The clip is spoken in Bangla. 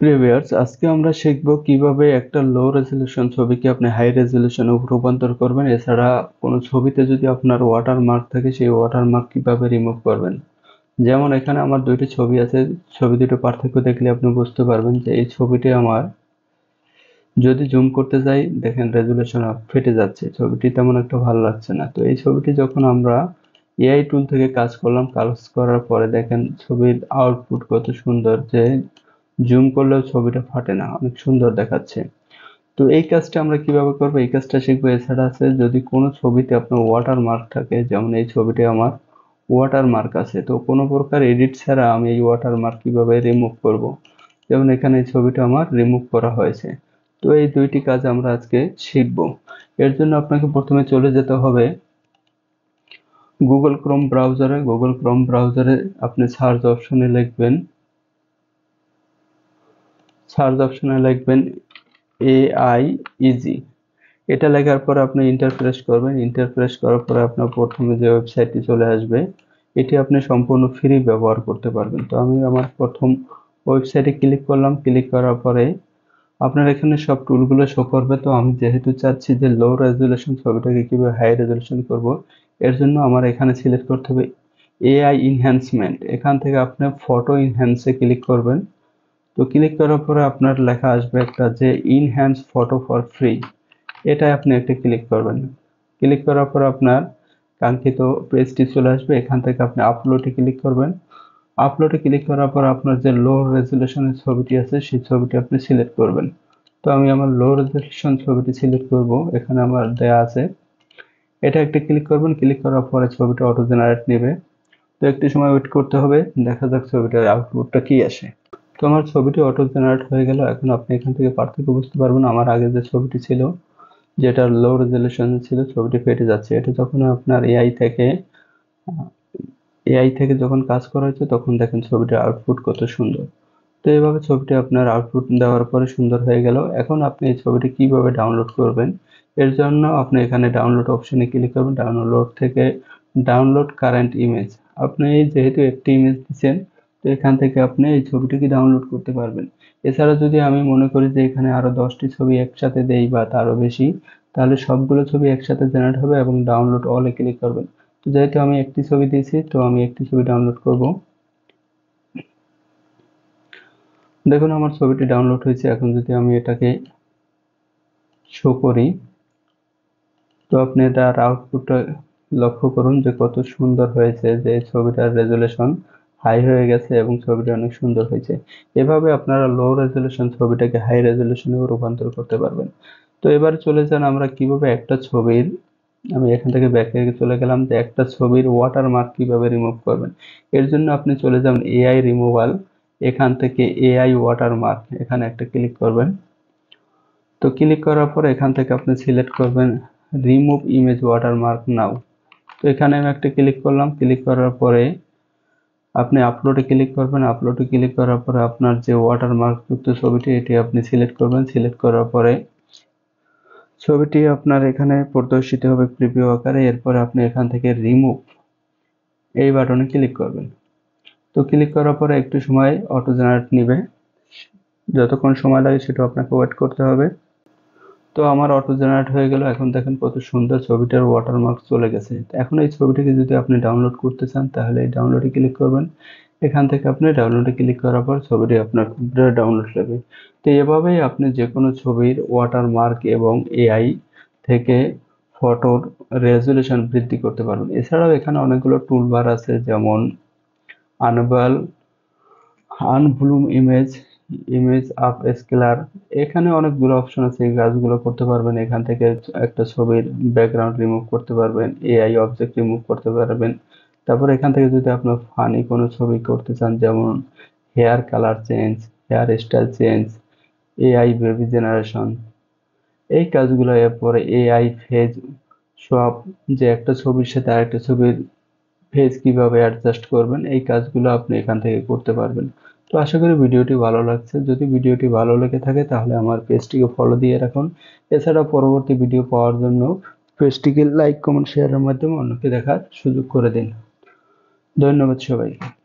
প্রিভিয়ার্স আজকে আমরা শিখব কিভাবে একটা লো রেজলিউশন ছবিকে আপনি হাই রেজলিউশনে রূপান্তর করবেন। এছাড়া কোনো ছবিতে যদি আপনার ওয়াটারমার্ক থাকে সেই ওয়াটারমার্ক কিভাবে রিমুভ করবেন। যেমন এখানে আমার দুইটি ছবি আছে, ছবি দুটো পার্থক্য দেখলে আপনি বুঝতে পারবেন যে এই ছবিটি আমার যদি জুম করতে যাই দেখেন রেজলিউশন ফেটে যাচ্ছে, ছবিটি তেমন একটা ভালো লাগছে না। তো এই ছবিটি যখন আমরা এআই টুল থেকে কাজ করলাম, কাজ করার পরে দেখেন ছবির আউটপুট কত সুন্দর, যে জুম করলেও ছবিটা ফাটে না, অনেক সুন্দর দেখাচ্ছে। তো এই কাজটা আমরা কিভাবে করবো, এই কাজটা শিখবো। এছাড়া আছে যদি কোনো ছবিতে আপনার ওয়াটার মার্ক থাকে, যেমন এই ছবিতে আমার ওয়াটার মার্ক আছে, তো কোনো প্রকার এডিট ছাড়া আমি এই ওয়াটার মার্ক কিভাবে রিমুভ করব। যেমন এখানে এই ছবিটা আমার রিমুভ করা হয়েছে। তো এই দুইটি কাজ আমরা আজকে শিখবো। এর জন্য আপনাকে প্রথমে চলে যেতে হবে গুগল ক্রোম ব্রাউজারে। গুগল ক্রোম ব্রাউজারে আপনি সার্চ অপশনে লিখবেন AIEG। এটা লেখার পর আপনি ইন্টার প্রেস করবেন। ইন্টার প্রেস করার পরে আপনার প্রথমে যে ওয়েবসাইটটি চলে আসবে, এটি আপনি সম্পূর্ণ ফ্রি ব্যবহার করতে পারবেন। তো আমি আমার প্রথম ওয়েবসাইটে ক্লিক করলাম। ক্লিক করার পরে আপনার এখানে সব টুলগুলো শো করবে। তো আমি যেহেতু চাচ্ছি যে লো রেজলিউশন ছবিটাকে কিভাবে হাই রেজলিউশন করব, এর জন্য আমার এখানে সিলেক্ট করতে হবে AI এনহ্যান্সমেন্ট। এখান থেকে আপনি ফটো এনহ্যান্সে ক্লিক করবেন। তো ক্লিক করার পরে আপনার লেখা আসবে একটা যে ইনহ্যান্স ফটো ফর ফ্রি, এটাই আপনি একটা ক্লিক করবেন। ক্লিক করার পর আপনার কাঙ্ক্ষিত পেজটি চলে আসবে। এখান থেকে আপনি আপলোডে ক্লিক করবেন। আপলোডে ক্লিক করার পর আপনার যে লো রেজলিউশনের ছবিটি আছে সেই ছবিটি আপনি সিলেক্ট করবেন। তো আমি আমার লো রেজলিউশন ছবিটি সিলেক্ট করব, এখানে আমার দেয়া আছে। এটা একটা ক্লিক করবেন। ক্লিক করার পরে ছবিটা অটো জেনারেট নেবে। তো একটু সময় ওয়েট করতে হবে, দেখা যাক ছবিটার আউটপুটটা কি আসে। তো আমার ছবিটি অটো জেনারেট হয়ে গেল। এখন আপনি এখান থেকে পার্থক্য বুঝতে পারবেন। আমার আগে যে ছবিটি ছিল, যেটা লো রেজলিউশন ছিল, ছবিটি ফেটে যাচ্ছে। এটা যখন আপনার এআই থেকে যখন কাজ করা হয়েছে তখন দেখেন ছবিটার আউটপুট কত সুন্দর। তো এইভাবে ছবিটি আপনার আউটপুট দেওয়ার পরে সুন্দর হয়ে গেল। এখন আপনি এই ছবিটি কিভাবে ডাউনলোড করবেন, এর জন্য আপনি এখানে ডাউনলোড অপশনে ক্লিক করবেন। ডাউনলোড থেকে ডাউনলোড কারেন্ট ইমেজ, আপনি যেহেতু একটি ইমেজ দিচ্ছেন, তো এখান থেকে আপনি এই ছবিটিকে ডাউনলোড করতে পারবেন। এছাড়া যদি আমি মনে করি যে এখানে আরো 10টি ছবি একসাথে দেই বা তারও বেশি, তাহলে সবগুলো ছবি একসাথে জেনারেট হবে এবং ডাউনলোড অলে ক্লিক করবেন। তো যেহেতু আমি একটি ছবি দিয়েছি, তো আমি একটি ছবি ডাউনলোড করব। দেখুন আমার ছবিটি ডাউনলোড হয়েছে। এখন যদি আমি এটাকে শো করি, তো আপনি এটার আউটপুটটা লক্ষ্য করুন যে কত সুন্দর হয়েছে, যে ছবিটার রেজলিউশন হাই হয়ে গেছে এবং ছবিটা অনেক সুন্দর হয়েছে। এভাবে আপনারা লো রেজলিউশন ছবিটাকে হাই রেজলিউশনে রূপান্তর করতে পারবেন। তো এবার চলে যান আমরা কিভাবে একটা ছবির, আমি এখান থেকে ব্যাকে চলে গেলাম, যে একটা ছবির ওয়াটারমার্ক কিভাবে রিমুভ করবেন। এর জন্য আপনি চলে যান এআই রিমুভাল। এখান থেকে এআই ওয়াটারমার্ক, এখানে একটা ক্লিক করবেন। তো ক্লিক করার পর এখান থেকে আপনি সিলেক্ট করবেন রিমুভ ইমেজ ওয়াটারমার্ক নাও। তো এখানে আমি একটা ক্লিক করলাম। ক্লিক করার পরে আপনি আপলোডে ক্লিক করবেন। আপলোডে ক্লিক করার পরে আপনার যে ওয়াটারমার্ক যুক্ত ছবিটি এটি আপনি সিলেক্ট করবেন। সিলেক্ট করার পরে ছবিটি আপনার এখানে প্রদর্শিত হবে প্রিভিউ আকারে। এরপরে আপনি এখান থেকে রিমুভ এই বাটনে ক্লিক করবেন। তো ক্লিক করার পরে একটু সময় অটো জেনারেট নেবে, যতক্ষণ সময় লাগে সেটা আপনাকে ওয়েট করতে হবে। তো আমার অটো জেনারেট হয়ে গেল। এখন দেখেন কত সুন্দর ছবিটার ওয়াটারমার্ক চলে গেছে। এখন এই ছবিটিকে যদি আপনি ডাউনলোড করতে চান, তাহলে এই ডাউনলোডে ক্লিক করবেন। এখান থেকে আপনি ডাউনলোডে ক্লিক করার পর ছবিটি আপনার কম্পিউটারে ডাউনলোড হবে। তো এভাবেই আপনি যে কোনো ছবির ওয়াটারমার্ক এবং এআই থেকে ফটোর রেজলিউশন বৃদ্ধি করতে পারবেন। এছাড়াও এখানে অনেকগুলো টুলবার আছে, যেমন আনবাল, আনভ্লুম ইমেজ, ইমেজ আপ স্কেলার, এখানে অনেকগুলো অপশন আছে। এই কাজগুলো করতে পারবেন। এখান থেকে একটা ছবির ব্যাকগ্রাউন্ড রিমুভ করতে পারবেন, এআই অবজেক্ট রিমুভ করতে পারবেন। তারপর এখান থেকে যদি আপনার ফানি কোনো ছবি করতে চান, যেমন hair colour change, hair style change, AI baby generation, এই কাজগুলো। এরপরে এআই ফেজ সোয়াপ, যে একটা ছবির সাথে আরেকটা ছবির ফেজ কিভাবে অ্যাডজাস্ট করবেন, এই কাজগুলো আপনি এখান থেকে করতে পারবেন। তো আশা করি ভিডিওটি ভালো লাগছে। যদি ভিডিওটি ভালো লেগে থাকে তাহলে আমার পেজটিকে ফলো দিয়ে রাখুন। এছাড়া পরবর্তী ভিডিও পাওয়ার জন্য পেজটিকে লাইক, কমেন্ট, শেয়ারের মাধ্যমে অন্যকে দেখার সুযোগ করে দিন। ধন্যবাদ সবাইকে।